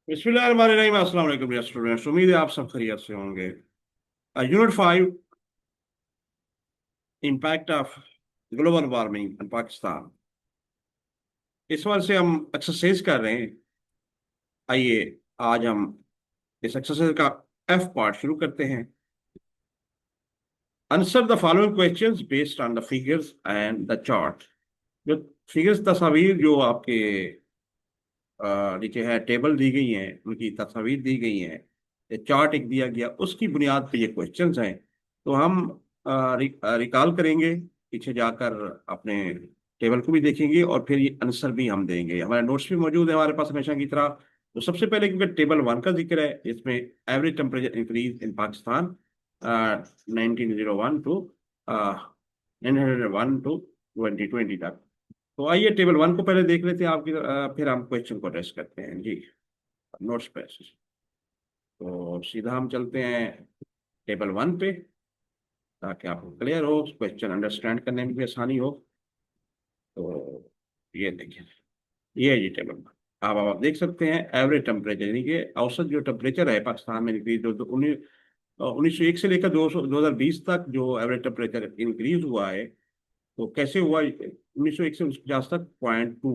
बिस्मिल्लाहिर्रहमानिर्रहीम। अस्सलाम वालेकुम डियर स्टूडेंट्स, उम्मीद है आप सब खैरियत से होंगे। Unit 5, impact of global warming in Pakistan. इस बार से हम एक्सरसाइज कर रहे हैं। आइए आज हम इस एक्सरसाइज का एफ पार्ट शुरू करते हैं। Answer the following questions based on the figures and the chart. जो फिगर्स तस्वीर जो आपके नीचे है, टेबल दी गई हैं, उनकी तस्वीर दी गई हैं, ये चार्ट एक दिया गया, उसकी बुनियाद पे ये क्वेश्चंस हैं। तो हम रिकॉल करेंगे पीछे जाकर, अपने टेबल को भी देखेंगे और फिर ये आंसर भी हम देंगे। हमारे नोट्स भी मौजूद है हमारे पास हमेशा की तरह। तो सबसे पहले क्योंकि टेबल 1 का जिक्र है, इसमें average temperature increase in Pakistan 1901 to 901 to 2020 तक। तो आइए टेबल 1 को पहले देख लेते हैं आपकी, फिर हम क्वेश्चन को एड्रेस करते हैं जी, नोट्स पे। तो सीधा हम चलते हैं टेबल 1 पे, ताकि आपको क्लियर हो, क्वेश्चन अंडरस्टैंड करने में भी आसानी हो। तो ये देखिए, ये है जी टेबल 1। आप देख सकते हैं एवरेज टेम्परेचर, यानी कि औसत जो टेम्परेचर है पाकिस्तान में इंक्रीज, जो 1901 से लेकर 2020 तक जो एवरेज टेम्परेचर इंक्रीज हुआ है, तो कैसे हुआ? 1901 से 1950 तक 0.2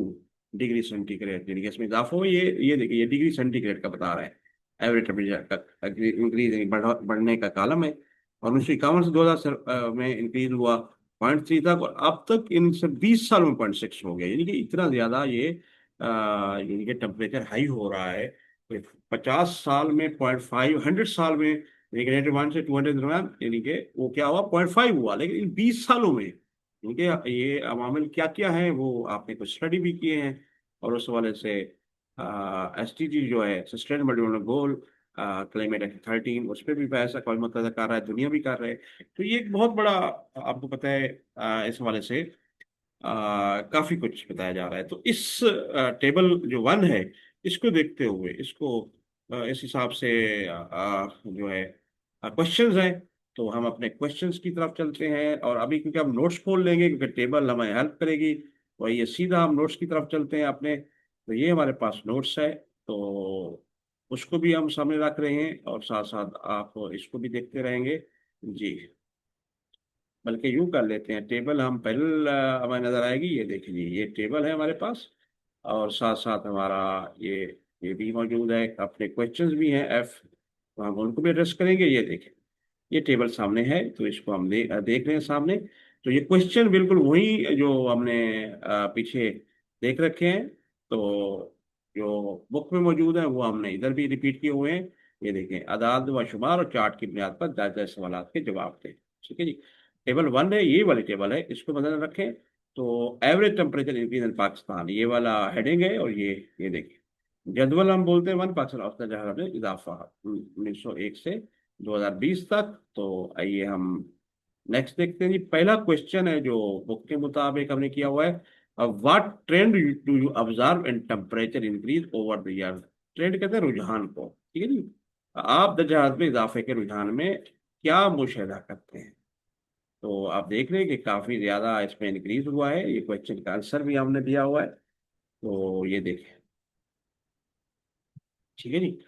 डिग्री सेंटीग्रेड, यानी कि इसमें इजाफा हुआ। ये देखिए, ये डिग्री सेंटीग्रेड का बता रहा है। एवरेज टेम्परेचर का इंक्रीज, बढ़ने का कालम है। और 1951 से 2000 में इंक्रीज हुआ 0.3 तक, और अब तक इन सब 20 सालों में 0.6 हो गया। यानी कि इतना ज्यादा ये यानी कि टेम्परेचर हाई हो रहा है। 50 साल में 0.5, 100 साल में, यानी कि 91 से 200 दरम्यान, यानी कि वो क्या हुआ, 0.5 हुआ। लेकिन इन 20 सालों में इनके ये अवामिल क्या क्या है, वो आपने कुछ स्टडी भी किए हैं। और उस हवाले से SDG जो है, sustainable development goal, climate act 13, उस पर भी पैसा कौन मुतहदा कर रहा है, दुनिया भी कर रहा है। तो ये एक बहुत बड़ा, आपको पता है, इस हवाले से काफी कुछ बताया जा रहा है। तो इस टेबल जो 1 है, इसको देखते हुए, इसको इस हिसाब से जो है क्वेश्चंस हैं, तो हम अपने क्वेश्चंस की तरफ चलते हैं। और अभी क्योंकि हम नोट्स खोल लेंगे, क्योंकि टेबल हमें हेल्प करेगी, तो ये सीधा हम नोट्स की तरफ चलते हैं अपने। तो ये हमारे पास नोट्स है, तो उसको भी हम सामने रख रहे हैं, और साथ साथ आप इसको भी देखते रहेंगे जी। बल्कि यूं कर लेते हैं, टेबल हम पहले हमें नजर आएगी, ये देखिए जी, ये टेबल है हमारे पास। और साथ साथ हमारा ये भी मौजूद है, अपने क्वेश्चंस भी हैं एफ, तो हम उनको भी एड्रेस करेंगे। ये देखें, ये टेबल सामने है, तो इसको हम देख रहे हैं सामने। तो ये क्वेश्चन बिल्कुल वही जो हमने पीछे देख रखे हैं, तो जो बुक में मौजूद है वो हमने इधर भी रिपीट किए हुए हैं। ये देखें, अदाद व शुमार और चार्ट की बुनियाद पर दर्ज दर्ज सवाल के जवाब दें। ठीक है जी, टेबल 1 है, ये वाली टेबल है, इसको मद्देनजर रखें। तो average temperature increase in Pakistan, ये वाला हेडिंग है। और ये देखिए, जदवल हम बोलते हैं 1, पाकिस्तान औसत जहां में इजाफा 1901 से 2020 तक। तो आइए हम नेक्स्ट देखते हैं जी। पहला क्वेश्चन है जो बुक के मुताबिक हमने किया हुआ है, what trend do you observe in temperature increase over the year. Trend कहते हैं रुझान को, ठीक है जी। आप दर्जात में इजाफे के रुझान में क्या मुशाहिदा करते हैं? तो आप देख रहे हैं कि काफी ज्यादा इसमें इंक्रीज हुआ है। ये क्वेश्चन का आंसर भी हमने दिया हुआ है, तो ये देखिए, ठीक है जी।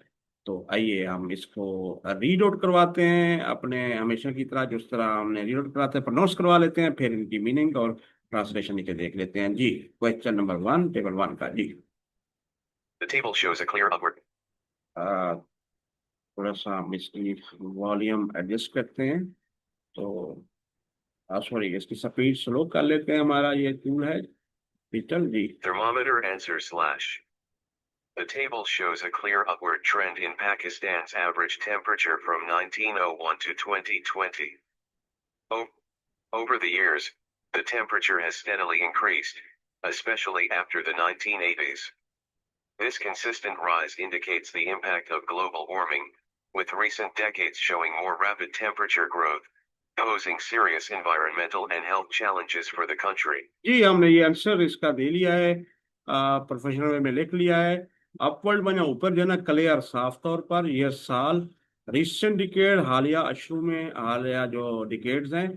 तो आइए हम इसको रीड आउट करवाते हैं, अपने हमेशा की तरह जिस तरह हमने रीड आउट कराते हैं, प्रोनाउंस करवा लेते हैं, फिर इनकी मीनिंग और ट्रांसलेशन नीचे देख लेते हैं जी। क्वेश्चन नंबर 1, टेबल 1 का जी। The table shows a clear upward. अ, थोड़ा सा हम इसकी वॉल्यूम एडजस्ट करते हैं। तो सॉरी, इसकी स्पीड स्लो कर लेते हैं, हमारा ये टूल है digital ji. Thermometer answer slash. The table shows a clear upward trend in Pakistan's average temperature from 1901 to 2020. O- Over the years, the temperature has steadily increased, especially after the 1980s. This consistent rise indicates the impact of global warming, with recent decades showing more rapid temperature growth, posing serious environmental and health challenges for the country. जी, हमने ये answer इसका दे लिया है, professional way में लिख लिया है। Upward बना ऊपर जाना, क्लियर साफ तौर पर, यह साल, रिसेंट डिकेड हालिया अशरों में, हालिया जो डिकेड्स हैं,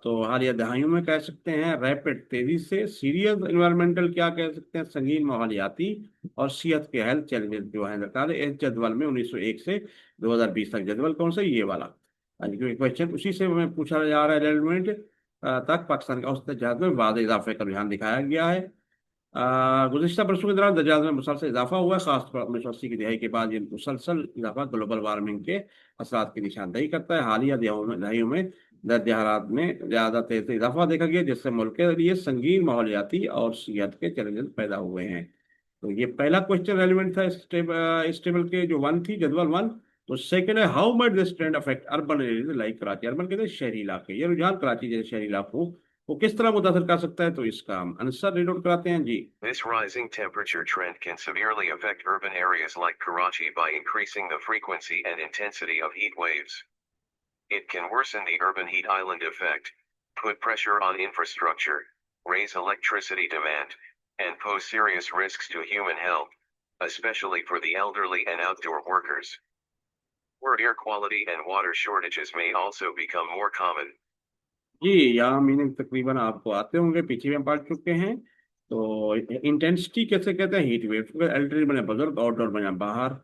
तो हालिया दहाइयों में कह सकते हैं रैपिड तेजी से, सीरियस इन्वायरमेंटल क्या कह सकते हैं, संगीन माहौलियाती, और सेहत के हेल्थ चैलेंजेस जो है दरकार है। इस जदवल में 1901 से 2020 तक जदवल कौन सा, ये वाला। क्योंकि क्वेश्चन उसी से हमें पूछा जा रहा है, रेलिवेंट तक पाकिस्तान के औसत जहाज में वाधे इजाफे का रुझान दिखाया गया है। गुज़िश्ता बरसों के दौरान दर्जात में मुसलसल इजाफा हुआ है, खासतौर पर 1980 की दिहाई के बाद ये मुसलसल इजाफा ग्लोबल वार्मिंग के असरात की निशानदेही करता है। हालिया दहाइयों में दर्ज हरारत में ज़्यादा तेज से इजाफा देखा गया, जिससे मुल्क के लिए संगीन माहौलियाती और सेहत के चैलेंजेस पैदा हुए हैं। तो ये पहला क्वेश्चन रेलिवेंट था इस टेबल के जो वन थी, जदवल वन। तो सेकंड है, how much this trend affect urban areas like Karachi. Urban कहते हैं शहरी इलाके, ये रुझान कराची जैसे शहरी इलाकों को किस तरह मुतासर कर सकता है। तो इसका हम आंसर रीड आउट कराते हैं जी। This rising temperature trend can severely affect urban areas like Karachi by increasing the frequency and intensity of heat waves. It can worsen the urban heat island effect, put pressure on infrastructure, raise electricity demand, and pose serious risks to human health, especially for the elderly and outdoor workers. Poor air quality and water shortages may also become more common. जी, यहाँ meaning तकरीबन आपको आते होंगे, पीछे भी हम पढ़ चुके हैं। तो इंटेंसिटी कैसे कहते हैं, हीट वेव। एल्डरली बने बुजुर्ग, आउटडोर बने बाहर।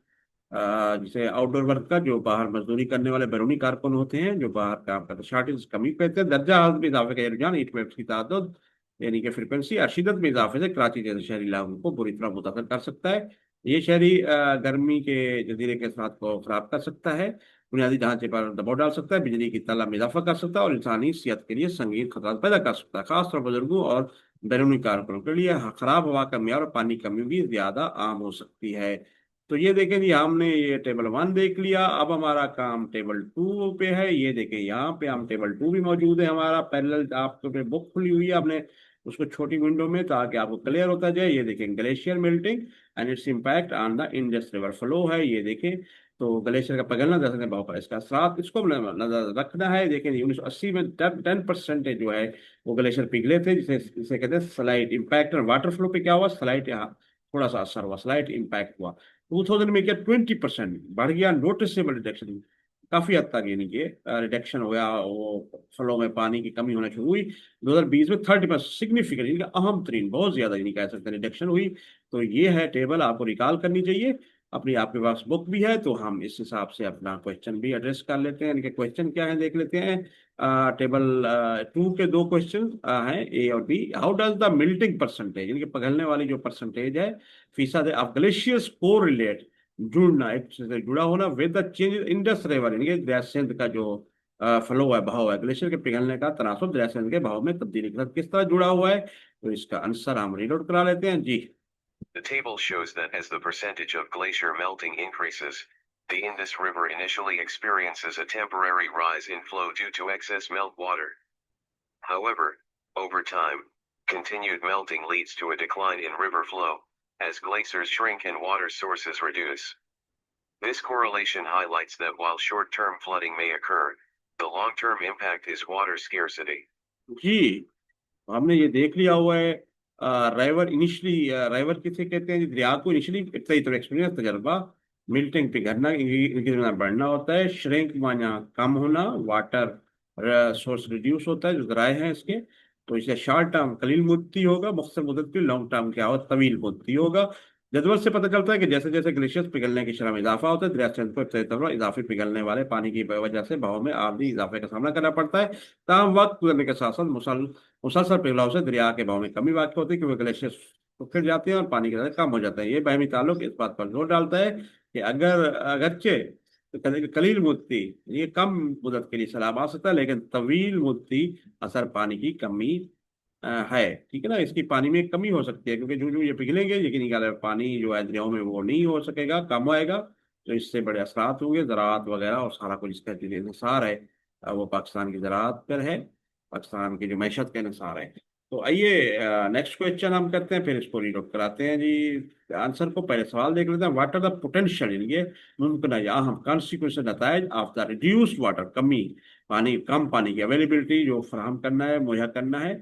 जैसे आउटडोर वर्क का, जो बाहर मजदूरी करने वाले बैरूनी कारकुन होते हैं जो बाहर काम करते हैं, शॉर्टेज कमी कहते हैं। दर्जा हाल में इजाफे का ये रुझान हीट वेव की तादाद यानी कि फ्रिक्वेंसी और शिदत में इजाफे से कराची जैसे शहरी इलाकों को बुरी तरह मुतासर कर सकता है। ये शहरी गर्मी के जजीरे के साथ को खराब कर सकता है, बुनियादी ढांचे पर दबाव डाल सकता है, बिजली की तलब में इजाफा कर सकता है, और इंसानी सेहत के लिए संगीन खतरा पैदा कर सकता है। खासतौर पर बुजुर्गों और बैरूनी कारकुनों के लिए खराब हवा का मियार और पानी की कमी भी ज्यादा आम हो सकती है। तो ये देखें जी, हमने ये टेबल वन देख लिया, अब हमारा काम टेबल टू पे है। ये देखें यहाँ पे हम टेबल टू भी मौजूद है हमारा पैरेलल, आपके बुक खुली हुई है, आपने उसको छोटी विंडो में, ताकि आपको क्लियर होता जाए। ये देखें, glacier melting and its impact on the Indus river flow है। ये देखें, तो ग्लेशियर का पिघलना दरअसल भाव पर इसका साथ इसको नजर रखना है। देखें 1980 में 10% जो है वो ग्लेशियर पिघले थे, जिसे जिसे कहते हैं स्लाइट इम्पैक्ट। और वाटर फ्लो पे क्या हुआ, स्लाइट यहाँ थोड़ा सा असर हुआ, स्लाइट इम्पैक्ट हुआ। 2000 में क्या 20% बढ़ गया, नोटिसेबल रिडक्शन, काफी हद तक यानी कि रिडक्शन हो गया, वो फ्लो में पानी की कमी होना शुरू हुई। 2020 में 30% सिग्निफिकेंट, यानी कि अहम तरीन, बहुत ज्यादा यानी कह सकते हैं रिडक्शन हुई। तो ये है टेबल, आपको रिकॉल करनी चाहिए अपनी, आपके पास बुक भी है, तो हम इस हिसाब से अपना क्वेश्चन भी एड्रेस कर लेते हैं। इनके क्वेश्चन क्या है देख लेते हैं। टेबल टू के दो क्वेश्चन हैं, ए और B. How does the melting percentage, इनके पिघलने वाली जो परसेंटेज है फीसद है, ऑफ ग्लेशियर्स को रिलेट, जुड़ना, एक दूसरे से जुड़ा होना, with the change Indus river, यानी कि दरिया सिंध का जो फ्लो है, बहाव है, ग्लेशियर के पिघलने का तनासुब दरिया सिंध के बहाव में तब्दीली के साथ किस तरह जुड़ा हुआ है। तो इसका आंसर हम रीड आउट करा लेते हैं जी। The table shows that as the percentage of glacier melting increases, the Indus River initially experiences a temporary rise in flow due to excess meltwater. However, over time, continued melting leads to a decline in river flow, as glaciers shrink and water sources reduce. This correlation highlights that while short-term flooding may occur, the long-term impact is water scarcity. जी, हमने ये देख लिया हुआ है। राइवर initially, राइवर किसे कहते हैं जी, दरिया को इनिशली इतना ही तो एक्सपीरियंस, तजर्बा, मिल्टिंग पिघलना, इंक्रीज बढ़ना होता है, श्रिंक माना कम होना, वाटर सोर्स रिड्यूस होता है, जो जराए हैं इसके। तो इसे शॉर्ट टर्म कलील मुद्दती होगा, मुख्तसर मुद्दत की, लॉन्ग टर्म क्या होगा, तवील मुद्दती होगा। जदवल से पता चलता है कि जैसे जैसे ग्लेशियर्स पिघलने की शरह में इजाफा होता है, दरिया स्ट्रेंथ पर तेज तरह इजाफी पिघलने वाले पानी की वजह से बहाव में आर्दी इजाफे का सामना करना पड़ता है। तमाम वक्त गुजरने के साथ साथ मुसलसल पिघलाव से दरिया के बहाव में कमी वाक़ होती है, क्योंकि ग्लेशियर्स फिर जाते हैं और पानी का स्तर कम हो जाता है। ये बाहमी ताल्लुक इस बात पर जोर डालता है कि अगर अगरचे तो कलील मुद्दती, ये कम मुद्दत के लिए सलाब आ सकता है, लेकिन तवील मुद्दती असर पानी की कमी है। ठीक है ना, इसकी पानी में कमी हो सकती है, क्योंकि जो जो ये पिघलेंगे, लेकिन निकाले पानी जो है दरियाओं में वो नहीं हो सकेगा, कम आएगा। तो इससे बड़े असरात होंगे, ज़राअत वगैरह और सारा कुछ इसका जो इंहिसार है वो पाकिस्तान की ज़राअत पर है, पाकिस्तान की जो मैशत का इंहिसार है। तो आइए नेक्स्ट क्वेश्चन हम करते हैं, फिर इसको रीड आउट कराते हैं जी। आंसर को पहले सवाल देख लेते हैं। वाट आर द पोटेंशियल, ये मुमकिन है अहम कॉन्सिक्वेंस नतायज ऑफ द रिड्यूस्ड वाटर, कमी पानी, कम पानी की अवेलेबिलिटी जो फराहम करना है, मुहैया करना है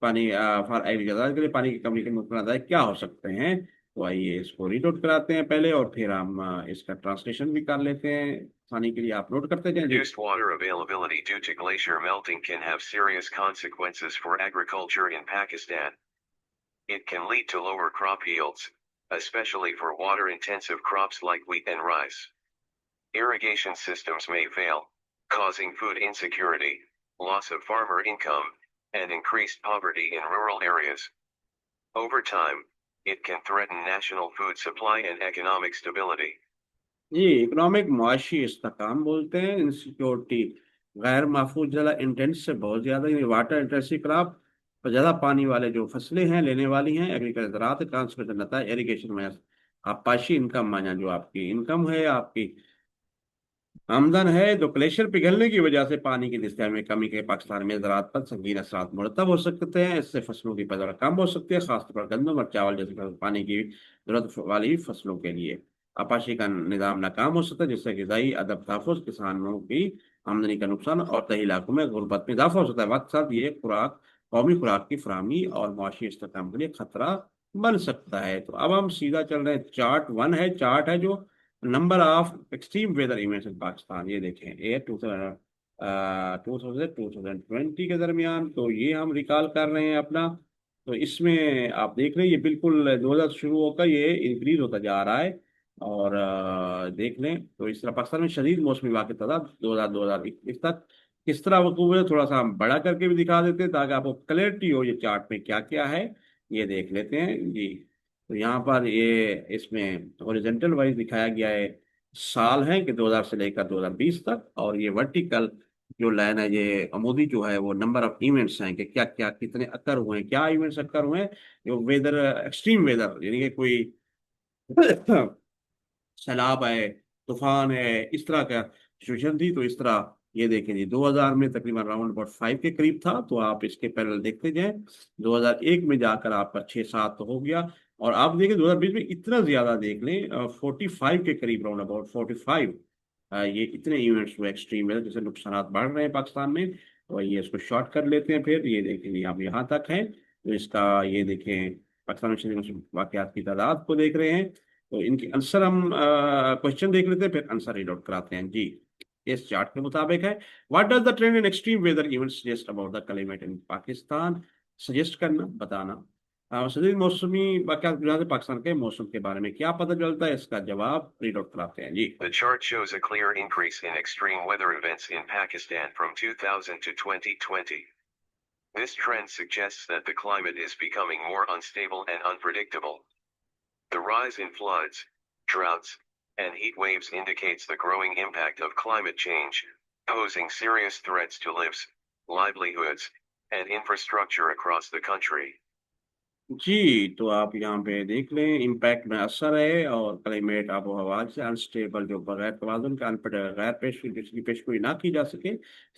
पानी फॉर एग्रीकल्चर के लिए, पानी की कमी के मुमकिन नतायज क्या हो सकते हैं। तो आइए इसको रीड आउट कराते हैं पहले, और फिर हम इसका ट्रांसलेशन भी कर लेते हैं आसानी के लिए। आप नोट करते जाएं जी। Reduced water availability due to glacier melting can have serious consequences for agriculture in Pakistan. It can lead to lower crop yields, especially for water-intensive crops like wheat and rice. Irrigation systems may fail, causing food insecurity, loss of farmer income, and increased poverty in rural areas. Over time, it can threaten national food supply and economic stability. ये economic मुआशी इस्तेकाम बोलते हैं, insecurity, गैर महफूज जला intense से बहुत ज्यादा, वाटर इंटेंसिव क्रॉप और ज्यादा पानी वाले जो फसलें हैं लेने वाली हैं, एग्रीकल्चर ज़राअत ट्रांसमिशन रहता है, इरिगेशन में आप पाशी इनकम माना, जो आपकी इनकम है, आपकी आमदन है, तो ग्लेशियर पिघलने की वजह से पानी की दस्तियाबी में कमी के पाकिस्तान में ज़राअत पर संगीन असरात मुरतब हो सकते हैं। इससे फसलों की पैदावार कम हो सकती है, खासतौर पर गंदम और चावल जैसे पानी की जरूरत वाली फसलों के लिए। आपाशी का निज़ाम नाकाम हो सकता है, जिससे ग़िज़ाई अदब तहफ़्फ़ुज़, किसानों की आमदनी का नुकसान और कई इलाकों में गुर्बत में इजाफा हो सकता है। वक्त के साथ ये खुराक, कौमी खुराक की फराहमी और मुआशी इस्तेहकाम के लिए खतरा बन सकता है। तो अब हम सीधा चल रहे हैं, चार्ट 1 है, चार्ट है जो number of extreme weather events in Pakistan. ये देखें, ये 2020 के दरमियान, तो ये हम रिकॉल कर रहे हैं अपना। तो इसमें आप देख रहे हैं, ये बिल्कुल 2000 शुरू होकर ये इंक्रीज होता जा रहा है। और देख लें तो इस तरह पाकिस्तान में शदीद मौसमी वाक़ तादाद 2021 तक किस तरह वकूअ हुए, थोड़ा सा हम बड़ा करके भी दिखा देते हैं ताकि आपको क्लैरिटी हो ये चार्ट में क्या क्या है। ये देख लेते हैं जी। तो यहाँ पर ये इसमें हॉरिजेंटल वाइज दिखाया गया है, साल है कि 2000 से लेकर 2020 तक, और ये वर्टिकल जो लाइन है, ये अमूदी जो है, वो नंबर ऑफ इवेंट्स हैं कि क्या क्या कितने अकर हुए हैं, क्या इवेंट्स अकर हुए हैं। जो वेदर, एक्सट्रीम वेदर, यानी कि कोई सैलाब है, तूफान है, इस तरह का सिचुएशन थी। तो इस तरह ये देखें जी, 2000 में तकरीबन राउंड अबाउट 5 के करीब था, तो आप इसके पैरेलल देखते जाएं। 2001 में जाकर आपका 6-7 तो हो गया, और आप देखें 2020 में इतना ज्यादा देख लें, 45 के करीब, राउंड अबाउट 45। ये इतने इवेंट्स हुए एक्सट्रीम वेदर, जैसे नुकसान बढ़ रहे हैं पाकिस्तान में। तो ये इसको शॉर्ट कर लेते हैं, फिर ये देखें आप यहाँ तक हैं, तो इसका ये देखें, पाकिस्तान में वाकयात की तादाद को देख रहे हैं। तो इनके आंसर हम क्वेश्चन देख लेते हैं, फिर आंसर रीड आउट कराते हैं जी। इस चार्ट के मुताबिक है, what does the trend in extreme weather events suggest about the climate in Pakistan. Suggest करना, बताना, शदीद मौसमी वाक़यात की वजह से पाकिस्तान के मौसम के बारे में क्या पता चलता है, इसका जवाब रीड आउट कराते हैं जी। The chart shows a clear increase in extreme weather events in Pakistan from 2000 to 2020. This trend suggests that the climate is becoming more unstable and unpredictable. The rise in floods, droughts, and heat waves indicates the growing impact of climate change, posing serious threats to lives, livelihoods, and infrastructure across the country. जी, तो आप यहाँ पे देख लें, impact में असर है, और क्लाइमेट आबो हवा से अनस्टेबल, जो बगैर तवाज़ुन का गैर पेश जिसकी पेशगोई ना की जा सके,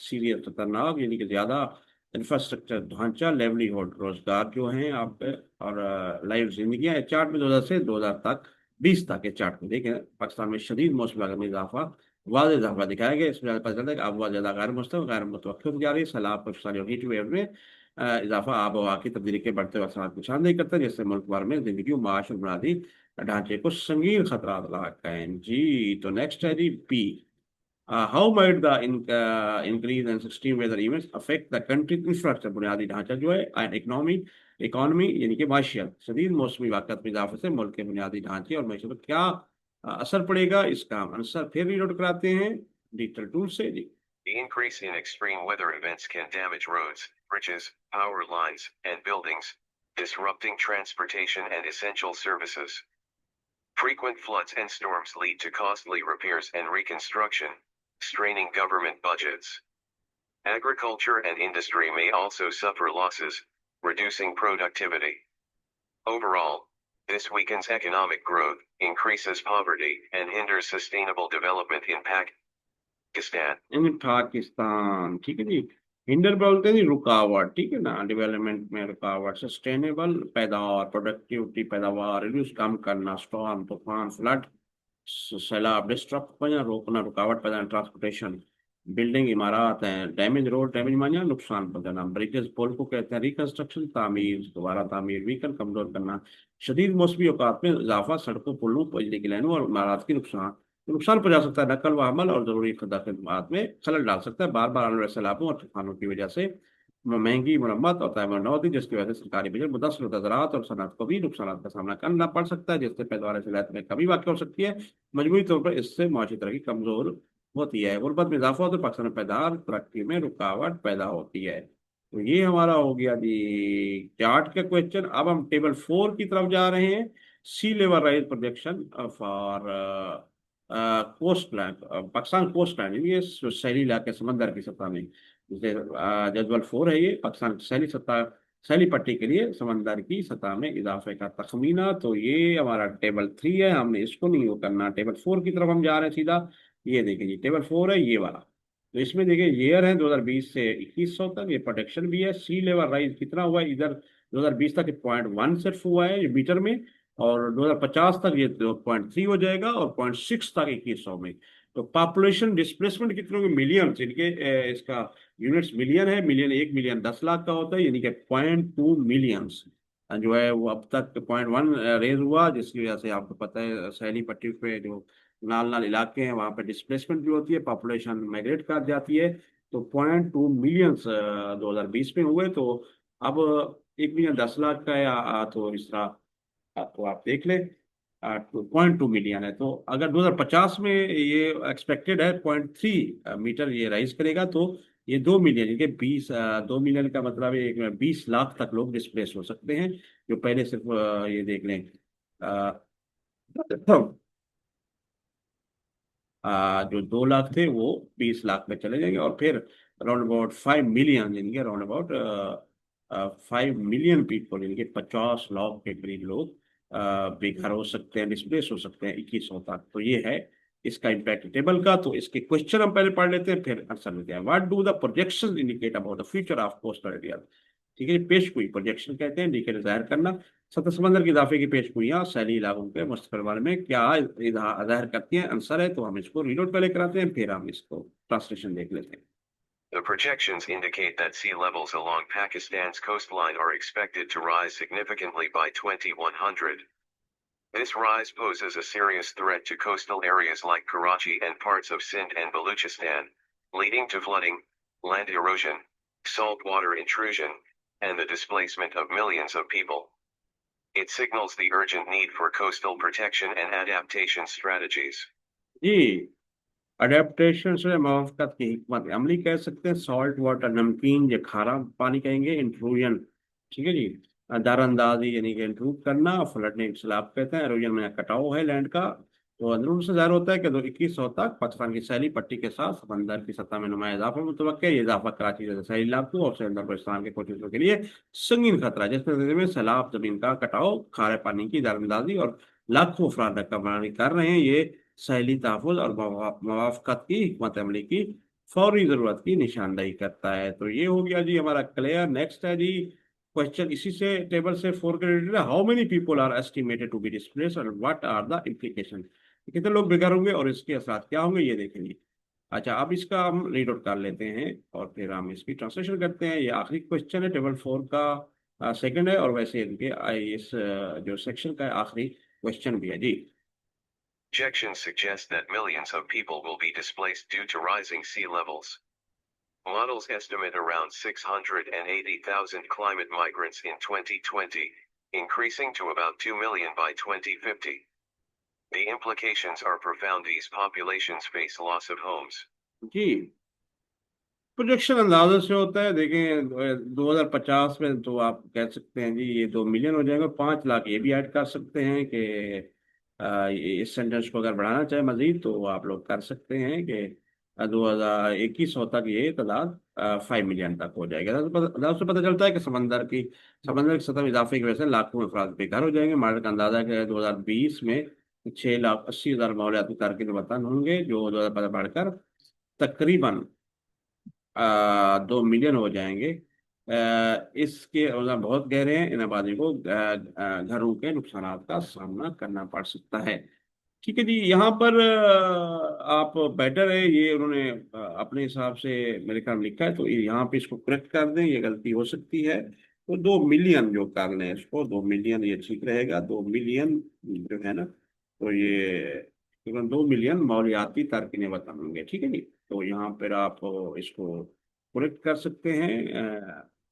सीरियस खतरनाक, यानी कि ज़्यादा इंफ्रास्ट्रक्चर ढांचा, लेवलीहुड, रोजगार जो हैं आप, और लाइव जिंदगियाँ। चार्ट में 2000 से 2000 तक 20 तक के चार्ट में देखें, पाकिस्तान में शदीद मौसम लागत में इजाफा, वाज़ेह इजाफा दिखाया गया। इसमें पता चलता है कि आबो ज़्यादा गैर मुतवक्किल जा रही है, सैलाब, बर्फबारी और हीट वेव में इजाफा आब हवा की तब्दीली के बढ़ते हुए असरात निशानदेही करता है, जिससे मुल्क भर में जिंदगी, माश और बुनियादी ढांचे को संगीन खतरा लाक हैं जी। तो नेक्स्ट है जी, P, how might the increase in extreme weather events affect the country infrastructure, बुनियादी ढांचा जो है, एंड इकोनॉमी यानी कि माशियत। शदीद मौसमी वाक़यात में इजाफे से मुल्क के बुनियादी ढांचे और मैशत पर क्या असर पड़ेगा, इसका हम आंसर फिर रीड आउट कराते हैं डिजिटल टूल से जी। The increase in extreme weather events can damage roads, bridges, power lines, and buildings, disrupting transportation and essential services. Frequent floods and storms lead to costly repairs and reconstruction, straining government budgets. Agriculture and industry may also suffer losses, reducing productivity. Overall, this weakens economic growth, increases poverty, and hinders sustainable development in Pakistan. इन पाकिस्तान, ठीक है जी। Hinder बोलते हैं जी, रुकावट, ठीक है ना, development में रुकावट, सस्टेनेबल पैदावार, प्रोडक्टिविटी, पैदावार, रिड्यूस कम करना, स्टॉर्म, तूफान, फ्लड, सैलाब, डिस्टर्ब करना, रोकना, रुकावट पैदा, ट्रांसपोर्टेशन, बिल्डिंग इमारत हैं, डैमेज रोड, डैमेज मानिए नुकसान पहुंचाना, ब्रिजेस पुल को कहते हैं रिकंस्ट्रक्शन, तामीर, दोबारा तामीर, व्हीकल कमजोर करना, शदीद मौसमी औकात में इजाफा, सड़कों पुलों बिजली की लाइनों और इमारत की नुकसान पहुंचा सकता है, नकल व अमल और जरूरी खदमात में खलल डाल सकता है, बार बार आने वाले सैलाबों और तूफानों की वजह से महंगी मरम्मत और तयमन न होती, जिसकी वजह से सरकारी बजट मुदस्सिल ज़राअत और सनअत को भी नुकसान का सामना करना पड़ सकता है, जिससे पैदावार सलाहियत में कमी वाक़ हो सकती है। मजमूई तौर पर इससे माशी तरक्की कमजोर होती है, गुर्बत में इजाफा होता है, पाकिस्तान में पैदावार तरक्की में रुकावट पैदा होती है। तो ये हमारा हो गया जी चार्ट का क्वेश्चन। अब हम टेबल 4 की तरफ जा रहे हैं। Sea level rise projection for coast line, Pakistan coast line, ये शहरी इलाके समंदर की सतह में, जैसे जदवल 4 है, ये पाकिस्तान की शहरी सतह, शैली पट्टी के लिए समंदर की सतह में इजाफे का तखमीना। तो ये हमारा टेबल 3 है, हमने इसको नहीं वो करना, टेबल 4 की तरफ हम जा रहे हैं सीधा। ये देखिए जी टेबल 4 है ये वाला। तो इसमें देखिए ईयर है 2020 से 2100 तक, ये प्रोटेक्शन भी है। सी लेवल राइज कितना हुआ है इधर, 2020 तक 0.1 सिर्फ हुआ है ये मीटर में, और 2050 तक ये 0.3 हो जाएगा, और 0.6 तक 2100 में। तो पॉपुलेशन डिस्प्लेसमेंट कितने होंगे, मिलियन, इनके इसका यूनिट्स मिलियन है, मिलियन 1 मिलियन 10 लाख का होता है, यानी कि 0.2 मिलियंस जो है वो अब तक 0.1 रेज हुआ, जिसकी वजह से आपको पता है सैली पट्टी पे जो नाल नाल इलाके हैं वहाँ पे डिस्प्लेसमेंट भी होती है, पॉपुलेशन माइग्रेट कर जाती है। तो 0.2 मिलियंस 2020 में हुए। तो अब 1 मिलियन 10 लाख का है, तो इस तरह तो आप देख लें 0.2 मिलियन है। तो अगर 2050 में ये एक्सपेक्टेड है 0.3 मीटर ये राइज करेगा, तो ये 2 मिलियन, यानी कि 2 मिलियन का मतलब है 20 लाख तक लोग डिस्प्लेस हो सकते हैं, जो पहले सिर्फ ये देख लें जो 2 लाख थे वो 20 लाख में चले जाएंगे, और फिर अराउंड अबाउट 5 मिलियन, यानी कि अराउंड अबाउट 5 मिलियन पीपल, यानी कि 50 लाख के करीब लोग बेघर हो सकते हैं, डिस्प्लेस हो सकते हैं 2100 तक। तो ये है इसका इम्पैक्ट टेबल का। तो इसके क्वेश्चन हम पहले पढ़ लेते हैं, फिर आंसर लेते हैं। What do the projection indicate about the future of coastal area. ठीक है, पेशगोई प्रोजेक्शन कहते हैं, इंडिकेटर जाहिर करना सतह समंदर के इजाफे की पेशगोइयां शहरी इलाकों के मुस्तकबिल बारे में क्या जाहिर करती हैं। आंसर है, तो हम इसको रीलोड पहले कराते हैं, फिर हम इसको ट्रांसलेशन देख लेते हैं। The projections indicate that sea levels along Pakistan's coastline are expected to rise significantly by 2100. This rise poses a serious threat to coastal areas like Karachi and parts of Sindh and Baluchistan, leading to flooding, land erosion, saltwater intrusion, and the displacement of millions of people. It signals the urgent need for coastal protection and adaptation strategies. जी, adaptation से मवाफकत की हिकमत अमली कह सकते हैं, salt water नमकीन या खारा पानी कहेंगे, इंट्रूजन, ठीक है जी, दारंदाजी यानी कि इंट्रूड करना, फ्लडनिंग सैलाब कहते हैं, एरोजन में कटाव है लैंड का। तो अंदरून से जाहिर होता है कि 2100 तक पाकिस्तान की सैली पट्टी के साथ समंदर की सतह में नुमाया इजाफा मुतवक्के है। ये इजाफा कराची जैसे सैली इलाकों और सिंध और बलूचिस्तान के कुछ हिस्सों के लिए संगीन खतरा है, जिसमें नतीजे में सैलाब, जमीन का कटाव, खारे पानी की दारंदाजी और लाखों अफराद रकबरानी कर रहे हैं। ये सैली तहफ़्फ़ुज़ और मवाफ़क़त की हिकमत अमली की फौरी ज़रूरत की निशानदही करता है। तो ये हो गया जी हमारा क्लियर। नेक्स्ट है जी क्वेश्चन, इसी से टेबल से 4 के related, how many people are estimated to be displaced और व्हाट आर द इम्प्लीकेशन। कितने लोग बेघर होंगे और इसके असरात क्या होंगे, ये देखेंगे। अच्छा, अब इसका हम रीड आउट कर लेते हैं और फिर हम इसकी ट्रांसलेशन करते हैं। ये आखिरी क्वेश्चन है टेबल 4 का, सेकंड है, और वैसे इनके इस जो सेक्शन का आखिरी क्वेश्चन भी है जी। Projections suggest that millions of people will be displaced due to rising sea levels. Models estimate around 680,000 climate migrants in 2020, increasing to about 2 million by 2050. The implications are profound. These populations face loss of homes. जी, projection अंदाजे से होता है। देखें 2050 में तो आप कह सकते हैं जी ये 2 मिलियन हो जाएगा, 5 लाख ये भी ऐड कर सकते हैं कि इस सेंटेंस को अगर बढ़ाना चाहे मजीद तो आप लोग कर सकते हैं कि 2021 तक ये तादाद 5 मिलियन तक हो जाएगा। अंदाज से पता चलता है कि समंदर की सतह में इजाफे की वजह से लाखों अफराद बेघर हो जाएंगे। मॉडल का अंदाजा है कि 2020 में 6,80,000 माहौलियाती कारकुन वतन होंगे, जो 2015 बढ़कर तकरीबन 2 मिलियन हो जाएंगे। इसके मतलब बहुत गहरे हैं, इन आबादी को घरों के नुकसान का सामना करना पड़ सकता है। ठीक है जी। यहाँ पर आप बेटर है, ये उन्होंने अपने हिसाब से मेरे ख्याल में लिखा है, तो यहाँ पे इसको करेक्ट कर दें, ये गलती हो सकती है। तो 2 मिलियन जो कर लें इसको, 2 मिलियन ये ठीक रहेगा। 2 मिलियन जो है ना, तो ये तकरीबन 2 मिलियन मौलियाती तारकिन वतन होंगे। ठीक है जी। तो यहाँ पर आप इसको करेक्ट कर सकते हैं।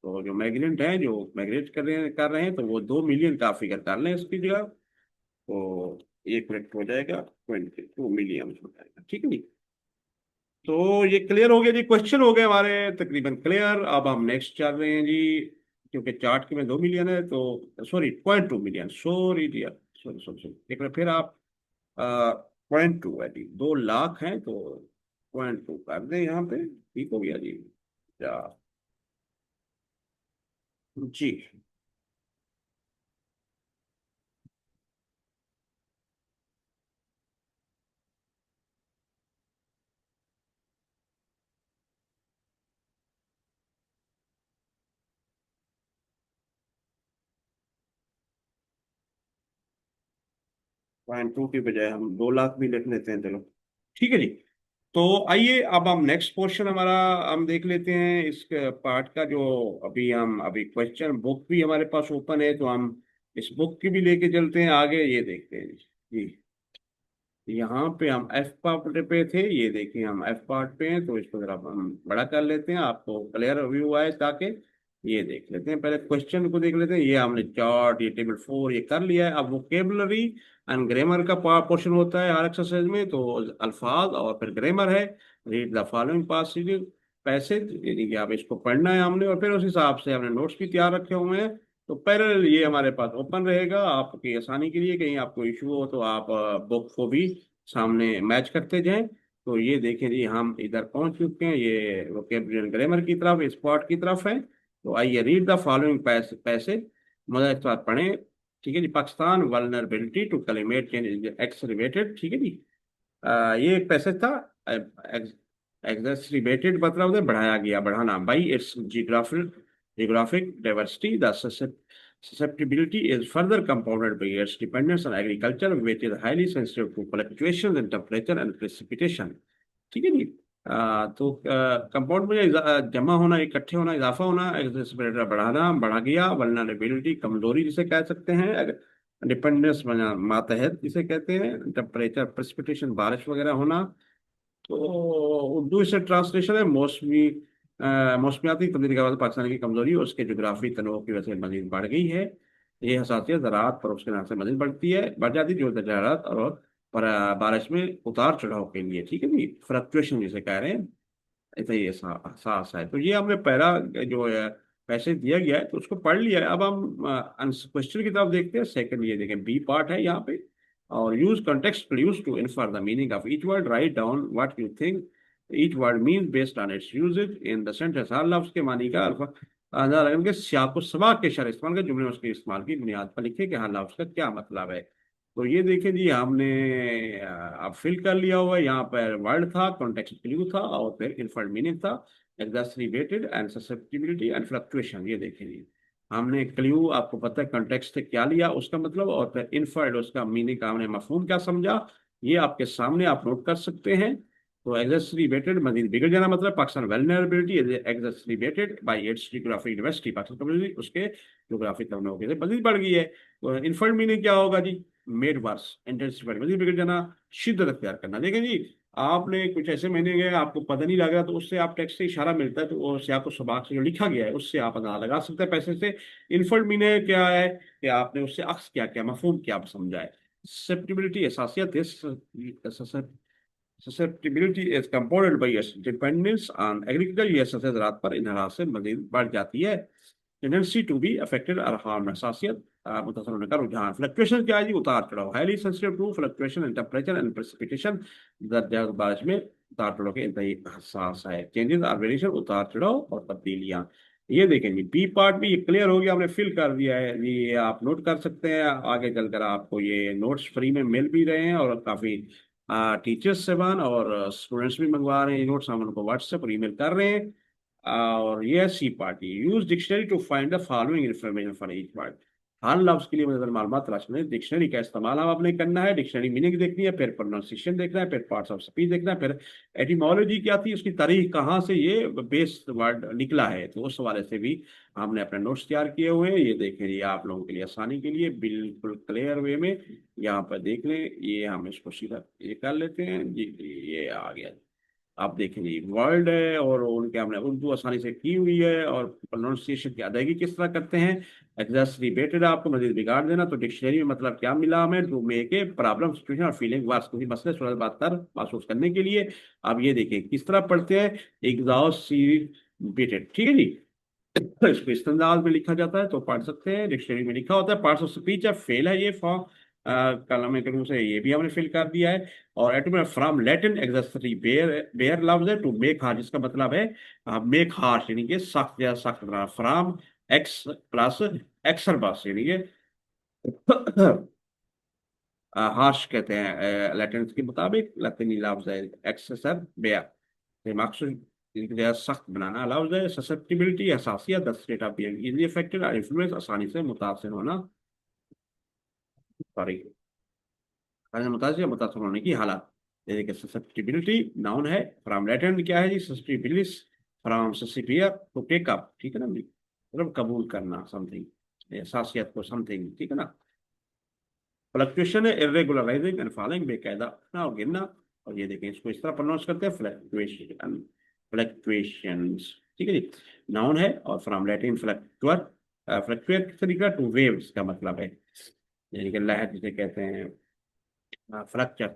तो जो मैग्नेट है, जो मैग्नेट कर रहे हैं, तो वो 2 मिलियन का फिगर कर लें इसकी जगह। तो ये करेक्ट हो जाएगा, 22 मिलियन हो जाएगा। ठीक है जी। तो ये क्लियर हो गया जी, क्वेश्चन हो गए हमारे तकरीबन क्लियर। अब हम नेक्स्ट चल रहे हैं जी, क्योंकि चार्ट के में 2 मिलियन है, तो सॉरी 0.2 मिलियन, सॉरी जी, सॉरी सॉरी सॉरी, एक बार फिर आप 0.2 है जी, 2 लाख हैं, तो 0.2 कर दें यहाँ पे। ठीक हो गया जी। या जी। 0.2 की बजाय हम 2 लाख भी लिख लेते हैं, चलो। ठीक है जी। तो आइए अब हम नेक्स्ट क्वेश्चन हमारा हम देख लेते हैं इस पार्ट का। जो अभी क्वेश्चन बुक भी हमारे पास ओपन है, तो हम इस बुक की भी लेके चलते हैं आगे। ये देखते हैं जी। यहाँ पे हम एफ पार्ट पे थे, ये देखिए हम एफ पार्ट पे हैं, तो इसको जरा हम बड़ा कर लेते हैं, आपको क्लियर व्यू आए ताकि। ये देख लेते हैं, पहले क्वेश्चन को देख लेते हैं। ये हमने चार्ट, ये टेबल 4 ये कर लिया है। अब वोकेबलरी एंड ग्रामर का पोर्शन होता है हर एक्सरसाइज में, तो अल्फाज और फिर ग्रामर है। रीड द फॉलोइंग पैसेज, यानी कि आप इसको पढ़ना है हमने, और फिर उस हिसाब से हमने नोट्स भी तैयार रखे हुए हैं। तो पैरेलल ये हमारे पास ओपन रहेगा आपकी आसानी के लिए, कहीं आपको इशू हो तो आप बुक को भी सामने मैच करते जाएं। तो ये देखें जी, हम इधर पहुंच चुके हैं, ये वोकेबलरी ग्रामर की तरफ, स्पॉट की तरफ है। तो आइए, रीड द फॉलोइंग पैसेज, मदद के साथ पढ़ें। ठीक है जी। Pakistan vulnerability to climate change is exacerbated. ठीक है जी। ये एक पैसेज था। एग्जैक्सरीबेटेड मतलब उसे बढ़ाया गया, बढ़ाना, by its geographic diversity. The susceptibility is further compounded by its dependence on agriculture, which is highly sensitive to fluctuations in temperature and precipitation. ठीक है जी। तो कंपाउंड में जमा होना, इकट्ठे होना, इजाफा होना, एक्सेसिबिलिटी बढ़ाना, बढ़ा गया, वल्नरेबिलिटी कमजोरी जिसे कह सकते हैं, डिपेंडेंस मातहत जिसे कहते हैं, टेम्परेचर, प्रेसिपिटेशन बारिश वगैरह होना। तो उर्दू से ट्रांसलेशन है, मौसमियाती तब्दीली के बाद पाकिस्तान की कमजोरी और उसके जोग्राफी तनों की वजह से मजीद बढ़ गई है। ये हसासियत ज़राअत पर उसके नाम से मजीद बढ़ जाती है, जो दर्जा हरारत और बारिश में उतार चढ़ाव के लिए। ठीक है जी, फ्लक्चुएशन जिसे कह रहे हैं, ऐसा ही एहसास है। तो ये हमने पहला जो है पैसे दिया गया है, तो उसको पढ़ लिया है। अब हम क्वेश्चन की तरफ देखते हैं। सेकंड ये देखें, बी पार्ट है यहाँ पे, और use context clues to infer the meaning of each word. Write down what you think each word means based on its usage in the sentence. हर लफ्ज के मानी का अंदाजा लगाने के सियाक और सबाक के शर इस्तेमाल कर जुमले में उसके इस्तेमाल की बुनियाद पर लिखे कि हर लफ्ज का क्या मतलब है। तो ये देखें जी, हमने अब फिल कर लिया हुआ है। यहाँ पर वर्ड था, कॉन्टेक्स्ट क्लू था, और फिर इन्फर्ड मीनिंग था, एग्जैस्टरीबेटेड एंड ससेप्टिबिलिटी एंड फ्लक्चुएशन। ये देखें जी, हमने क्लू, आपको पता है कॉन्टेक्स्ट से क्या लिया उसका मतलब, और फिर इन्फर्ड उसका मीनिंग का हमने मफहूम क्या समझा, ये आपके सामने आप नोट कर सकते हैं। तो एग्जैस्टरीबेटेड मजीद बिगड़ जाना, मतलब Pakistan vulnerability exacerbated by its geographic university, Pakistan उसके ज्योग्राफिक तनों से मजीद बढ़ गई है। तो इन्फर्ड मीनिंग क्या होगा जी, मेड वर्स, इंटेंसिफाइड, मजीद बिगड़ जाना, शिद्दत अख्तियार करना। देखें जी, आपने कुछ ऐसे महीने गए आपको पता नहीं लग रहा, तो उससे आप टेक्स्ट से इशारा मिलता है, तो वो सियाक और सबाक से जो लिखा गया है उससे आप अंदाजा लगा सकते हैं पैसे से। इन्फर्ड मीनिंग क्या है कि आपने उससे अक्स क्या क्या, मफहूम क्या समझा है। ससेप्टिबिलिटी एहसासियत है, susceptibility is compounded by its dependence on agriculture. ये सतह ज़राअत पर इन्हरास से मजीद बढ़ जाती है। टेंडेंसी टू बी अफेक्टेड और हार्म, एहसासियत मुतासर होने का रुझान। फ्लक्चुएशन क्या है जी, उतार चढ़ाव, highly sensitive to fluctuation in temperature and precipitation, दर्जा बारिश में उतार चढ़ाव के इंतहाई हसास है। चेंजेस आर वेरिएशन, उतार चढ़ाव और तब्दीलियां। ये देखें जी, बी पार्ट भी ये क्लियर हो गया, हमने फिल कर दिया है जी, ये आप नोट कर सकते हैं। आगे चलकर आपको ये नोट्स फ्री में मिल भी रहे हैं, और काफ़ी टीचर्स से वन और स्टूडेंट्स भी मंगवा रहे हैं नोट्स, हम उनको व्हाट्सएप और ईमेल कर रहे हैं। और ये C party, use dictionary to find the following information for each word. हाल लफ्ज के लिए मतलब मालूमात तलाशने, डिक्शनरी का इस्तेमाल हम आपने करना है, डिक्शनरी मीनिंग देखनी है, फिर प्रोनाउंसिएशन देखना है, फिर पार्ट्स ऑफ स्पीच देखना है, फिर एटिमोलॉजी क्या थी, उसकी तारीख कहाँ से ये बेस वर्ड निकला है, तो उस हवाले से भी हमने अपने नोट्स तैयार किए हुए हैं। ये देखें, ये आप लोगों के लिए आसानी के लिए बिल्कुल क्लियर वे में यहाँ पर देख लें। ये हम इसको सीधा ये कर लेते हैं जी, ये आ गया। आप देखेंगे वर्ल्ड है और उनके हमने उर्दू आसानी से की हुई है, और प्रोनाउंसिएशन की अदायगी किस तरह करते हैं। एग्जैक्ट रिपीटेड आपको मजीद बिगाड़ देना, तो डिक्शनरी में मतलब क्या मिला हमें, to make a problem situation और फीलिंग वर्स, किसी मसले सूरत बात कर महसूस करने के लिए। अब ये देखिए किस तरह पढ़ते हैं, एग्जॉस्ट रिपीटेड, ठीक है जी। इसको इस अंदाज में लिखा जाता है तो पढ़ सकते हैं, डिक्शनरी में लिखा होता है। पार्ट्स ऑफ स्पीच है, फेल है ये फॉर्म, कलम के रूप से ये भी हमने फिल कर दिया है। और एटोम फ्रॉम लैटिन एक्सरी बेयर, बेयर लफ्ज है, टू मेक हार्श, जिसका मतलब है मेक हार्श, यानी कि सख्त या सख्त बनाना। फ्रॉम एक्स प्लस एक्सर बस, यानी कि हार्श कहते हैं लैटिन के मुताबिक, लैटिनी लफ्ज है एक्सर बेयर, मकसद इनके सख्त बनाना। लफ्ज है ससेप्टिबिलिटी, हसासियत, the state of being easily affected और इन्फ्लुएंस, आसानी से मुतासर होना, सॉरी मुतासर मुतासर होने की हालत। जैसे कि ससेप्टिबिलिटी नाउन है, फ्रॉम लैटिन क्या है जी, ससेप्टिबिलिस, फ्रॉम ससिपियर टू टेक अप, ठीक है ना जी, मतलब कबूल करना समथिंग, हसासियत को समथिंग, ठीक है ना। फ्लक्चुएशन है इरेगुलर राइजिंग एंड फॉलिंग, बेकायदा उठना और गिरना। और ये देखें इसको इस तरह प्रोनाउंस करते हैं, फ्लक्चुएशन, फ्लक्चुएशंस, ठीक है जी। नाउन है और फ्रॉम लैटिन फ्लक्चुअर, फ्लक्चुएट किससे निकला, टू वेव्स का मतलब है, यानी कि लहर जिसे कहते हैं, फ्लक्चर,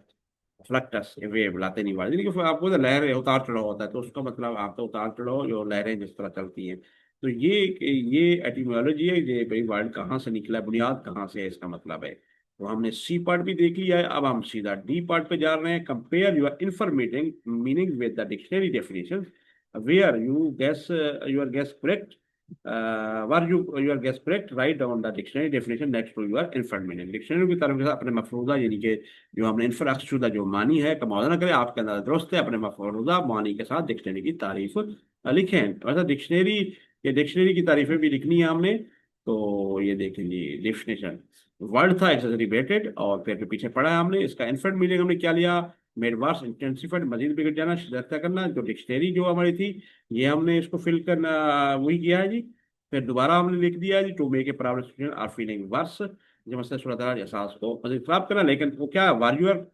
फ्लक्टस वेव लाते नहीं वाले, यानी कि आपको तो लहर उतार चढ़ाव होता है, तो उसका मतलब आपका उतार चढ़ाव जो लहरें जिस तरह चलती हैं। तो ये एटिमोलॉजी है, ये भाई वर्ड कहाँ से निकला है, बुनियाद कहाँ से है, इसका मतलब है। तो हमने सी पार्ट भी देख लिया है, अब हम सीधा डी पार्ट पे जा रहे हैं। Compare your inferring meaning with the dictionary definition, where you guess your guess correct, were your guess correct, write down the dictionary definition next to your inferred meaning. Dictionary की तरफ से अपने मफरूजा, यानी कि जो हमने इन्फर शुदा जो मानी है का मौजूदा करें, आपके अंदर दुरुस्त है, अपने मफरूजा मानी के साथ डिक्शनरी की तारीफ लिखें। वैसे डिक्शनरी की तारीफें भी लिखनी है हमने। तो ये देखें जी, डेफिनेशन वर्ड था एक्सेसरीवेटेड, और फिर पीछे पढ़ा है हमने, इसका इन्फर्ट मीनिंग हमने क्या लिया, मेड वर्स इंटेंसिफाइड, मजीद बिगड़ जाना, शिद्दत करना। जो डिक्शनरी जो हमारी थी, ये हमने इसको फिल करना वही किया है जी। फिर दोबारा हमने लिख दिया है जी, to make a problem or feeling worse, जो मसले सूरत एहसास को मजीद खराब करना। लेकिन वो क्या वार्यूअर,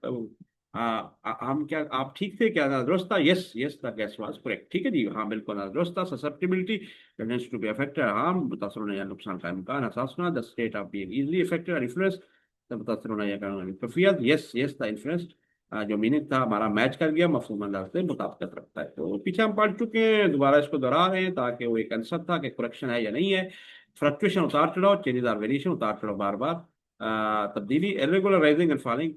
हम क्या, आप ठीक थे क्या, दुरुस्त था, yes yes the guess was correct, ठीक है जी, हाँ बिल्कुल दुरुस्त था। Susceptibility tendency to be affected, harm मुतासर होने या नुकसान का इम्कान, एहसास होना, the state of being easily affected और इन्फ्लुएंस, मुतासर होना या कैफियत, यस यस द इन्फ्लुएंस, जो मीनिंग था हमारा मैच कर गया, मफहूम अंदाज से मुताबिकत रखता है। तो पीछे हम पढ़ चुके हैं, दोबारा इसको दोहरा रहे हैं ताकि वो एक आंसर था कि करेक्शन है या नहीं है। फ्लक्चुएशन उतार चढ़ाव, चेंजेस आर वेरिएशन, उतार चढ़ाव बार बार, तब्दीली, irregular rising and falling,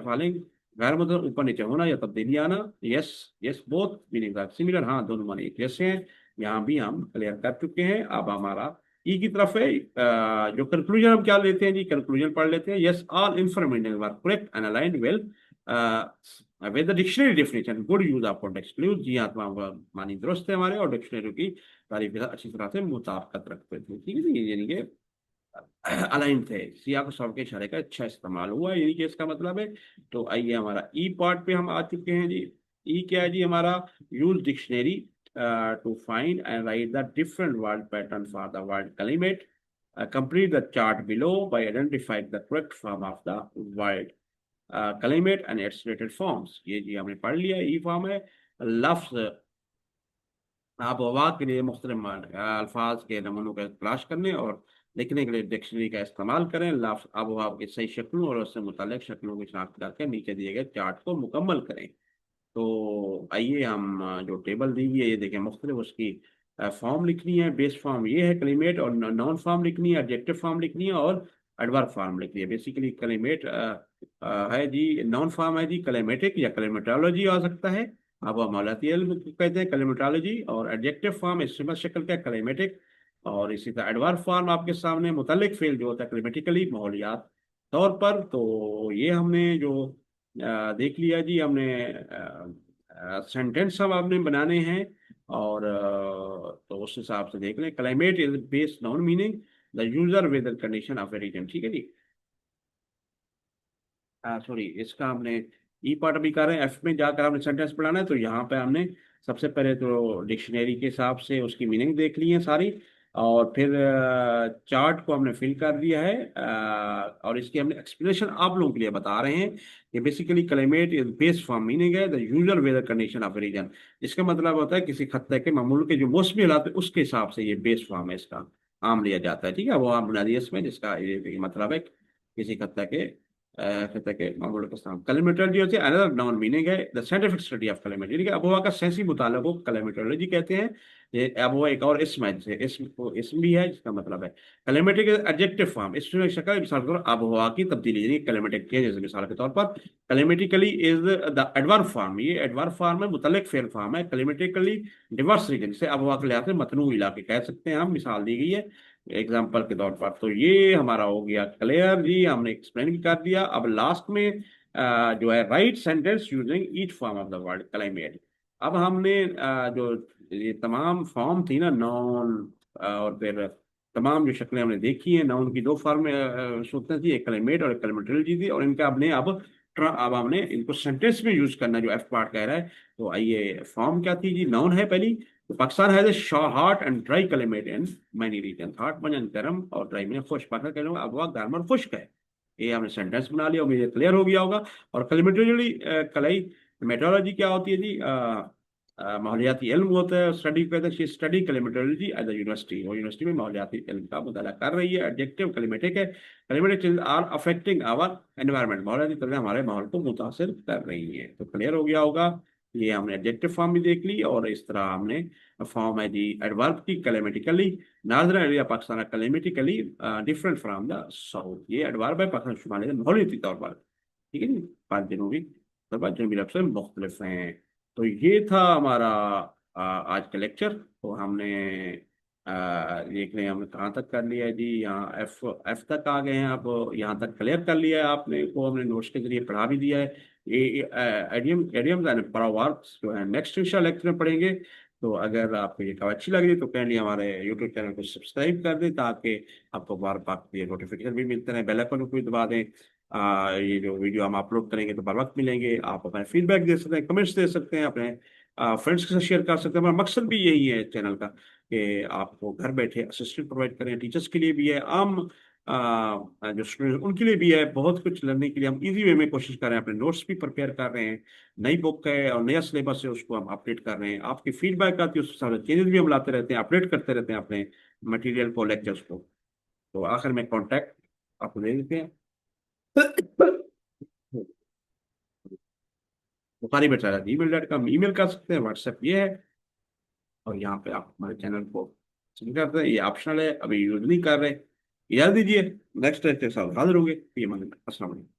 falling, गैर मतलब ऊपर नीचे होना या तब्दीली आना। Yes yes both meaning are similar, हाँ दोनों माने एक जैसे हैं। यहाँ भी हम क्लियर कर चुके हैं। अब हमारा ई की तरफ है, जो कंक्लूजन हम क्या लेते हैं जी, कंक्लूजन पढ़ लेते हैं। Yes all information were correct and aligned well with the dictionary definition, good use of context clues, जी हाँ तमाम मानी दुरुस्त है हमारे, और डिक्शनरी की तारीफ के साथ अच्छी तरह से मुताबिकत रखते थे, ठीक है जी, यानी कि अलाइन थे, सियाक और सबके इशारे का अच्छा इस्तेमाल हुआ, यही कि इसका मतलब है। तो आइए हमारा ई पार्ट पे हम आ चुके हैं जी। ई क्या है जी हमारा, use dictionary to find and write the different word pattern for the word climate, complete the chart below by identifying the correct form of the word climate and its related forms। ये जी हमने पढ़ लिया, ई form है। लफ्ज आप हवा के लिए मुख्तलिफ अल्फाज के नमूनों का तलाश करने और लिखने के लिए डिक्शनरी का इस्तेमाल करें। लफ्ज अब हवा की सही शक्लों और उससे मुतालिक शक्लों की शनाख्त करके नीचे दिए गए चार्ट को मुकम्मल करें। तो आइए हम जो टेबल दी हुई है, ये देखें, मुख्तलिफ उसकी फॉर्म लिखनी है। बेस फॉर्म ये है कलिमेट, और नॉन फॉर्म लिखनी है, एडजेक्टिव फॉर्म लिखनी है, और एडवर्ब फॉर्म लिखनी है। बेसिकली कलिमेट है जी, नॉन फॉर्म है जी कलेमेटिक या कलेमेटोलॉजी आ सकता है, अब मालूमाती इल्म कहते हैं कलेमेटोलॉजी। और एडजेक्टिव फॉर्म इस्म शक्ल का कलेमेटिक, और इसी तरह एडवर्ब फॉर्म आपके सामने मुतल्लिक फेल जो होता है क्लिमेटिकली, माहौलियात तौर पर। तो ये हमने जो देख लिया जी, हमने सेंटेंस हम आपने बनाने हैं, और तो उस हिसाब से देख लें। Climate is based on meaning, the usual weather condition of a region. ठीक है जी। सॉरी, इसका हमने ई पार्ट अभी कर रहे हैं। एफ में जाकर हमने सेंटेंस पढ़ाना है, तो यहाँ पे हमने सबसे पहले तो डिक्शनरी के हिसाब से उसकी मीनिंग देख ली है सारी, और फिर चार्ट को हमने फिल कर दिया है, और इसकी हमने एक्सप्लेनेशन आप लोगों के लिए बता रहे हैं कि basically climate is base form meaning है the usual weather condition of region. इसका मतलब होता है किसी खत्ते के मामूल के जो मौसमी हालात है उसके हिसाब से ये बेस फॉर्म है, इसका आम लिया जाता है। ठीक है, वो आम बना दिया इसमें, जिसका ये मतलब है किसी खत्ते के कहते हैं कि मामूल का स्थान। कैलेमेटोलॉजी होती है अनदर नॉन मीनिंग है the scientific study of calamity, यानी कि आबोहवा का साइंसी मुताला को कैलेमेटोलॉजी कहते हैं। ये आबोहवा एक और इसम है, जैसे इसम भी है, जिसका मतलब है कैलेमेटिक एडजेक्टिव फॉर्म। इसमें शक्ल मिसाल के तौर पर आबोहवा की तब्दीली, यानी कैलेमेटिक चेंजेस मिसाल के तौर पर। कैलेमेटिकली इज द एडवर्ब फॉर्म, ये एडवर्ब फॉर्म है, मुतल्लिक फेल फॉर्म है। कैलेमेटिकली डिवर्स रीजन, जिसे आबोहवा के लिहाज से मतनू इलाके कह सकते हैं हम, मिसाल दी गई है एग्जाम्पल के तौर पर। तो ये हमारा हो गया क्लियर जी, हमने एक्सप्लेन भी कर दिया। अब लास्ट में जो है right sentence using each form of the word climate. अब हमने जो ये तमाम फॉर्म थी ना, नाउन और फिर तमाम जो शक्लें हमने देखी हैं, नाउन की दो फॉर्म सूरतें थी, एक क्लाइमेट और एक क्लाइमेटोलॉजी थी, और इनका हमने अब हमने इनको सेंटेंस में यूज करना, जो एफ पार्ट कह रहा है। तो आइए, फॉर्म क्या थी जी? नाउन है पहली, तो Pakistan has a hot and dry climate in many region. Hot माने गर्म और ड्राई माने खुश्क। पाकिस्तान कह रहे हो अब वह गर्म और खुश्क है। ये हमने सेंटेंस बना लिया, मुझे क्लियर हो गया होगा। और क्लाइमेटोलॉजी कलाई मेट्रोलॉजी क्या होती है जी? माहौलियाती इल्म होता है, स्टडी कहते हैं, study climatology at the university. वो यूनिवर्सिटी में माहौलियाती इल्म का मुताला कर रही है। एडजेक्टिव क्लाइमेटिक है, climatic change are affecting our environment, माहौलियाती चीजें हमारे माहौल को मुतासिर कर रही हैं। तो क्लियर हो गया होगा। ये हमने एडजेक्टिव फॉर्म भी देख ली, और इस तरह हमने फॉर्म है जी एडवर्ब की climatically. Northern area Pakistan climatically different from the south. ये एडवर्ब है पाकिस्तान शुमाली माहौलियाती तौर पर। ठीक है जी। पाँच जनूबी तौर पर जनूबी लफ्ज़ मुख्तलिफ हैं। तो ये था हमारा आज का लेक्चर। तो हमने देख रहे हैं हमने कहाँ तक कर लिया है जी, यहाँ एफ एफ तक आ गए हैं। अब यहाँ तक क्लियर कर लिया है आपने, को हमने नोट्स के जरिए पढ़ा भी दिया है। ये एडियम्स एंड प्रोवर्ब्स जो है नेक्स्ट इंशाल्लाह लेक्चर में पढ़ेंगे। तो अगर आपको ये खबर अच्छी लगी तो काइंडली हमारे यूट्यूब चैनल को सब्सक्राइब कर दें, ताकि आपको बार बार ये नोटिफिकेशन भी मिलते रहे। बेल आइकन को भी दबा दें। ये जो वीडियो हम अपलोड करेंगे तो बर वक्त मिलेंगे। आप अपना फीडबैक दे सकते हैं, कमेंट्स दे सकते हैं, अपने फ्रेंड्स के साथ शेयर कर सकते हैं। हमारा मकसद भी यही है चैनल का, कि आपको घर बैठे असिस्टेंट प्रोवाइड करें। टीचर्स के लिए भी है, आम जो स्टूडेंट उनके लिए भी है। बहुत कुछ लर्निंग के लिए हम इजी वे में कोशिश कर रहे हैं। अपने नोट्स भी प्रिपेयर कर रहे हैं, नई बुक है और नया सिलेबस है, उसको हम अपडेट कर रहे हैं। आपकी फीडबैक आती है, उसके साथ चेंजेस भी हम लाते रहते हैं, अपडेट करते रहते हैं अपने मटेरियल को, लेक्चर्स को। तो आखिर में कॉन्टैक्ट आपको दे देते हैं। bukhari@gmail.com ईमेल कर सकते हैं, व्हाट्सएप ये है। और यहाँ पे आप हमारे चैनल को सब्सक्राइब करते हैं, ये ऑप्शनल है, अभी यूज नहीं कर रहे। याद दीजिए, नेक्स्ट लेक्चर के साथ हाजिर होंगे। ये अस्सलाम वालेकुम।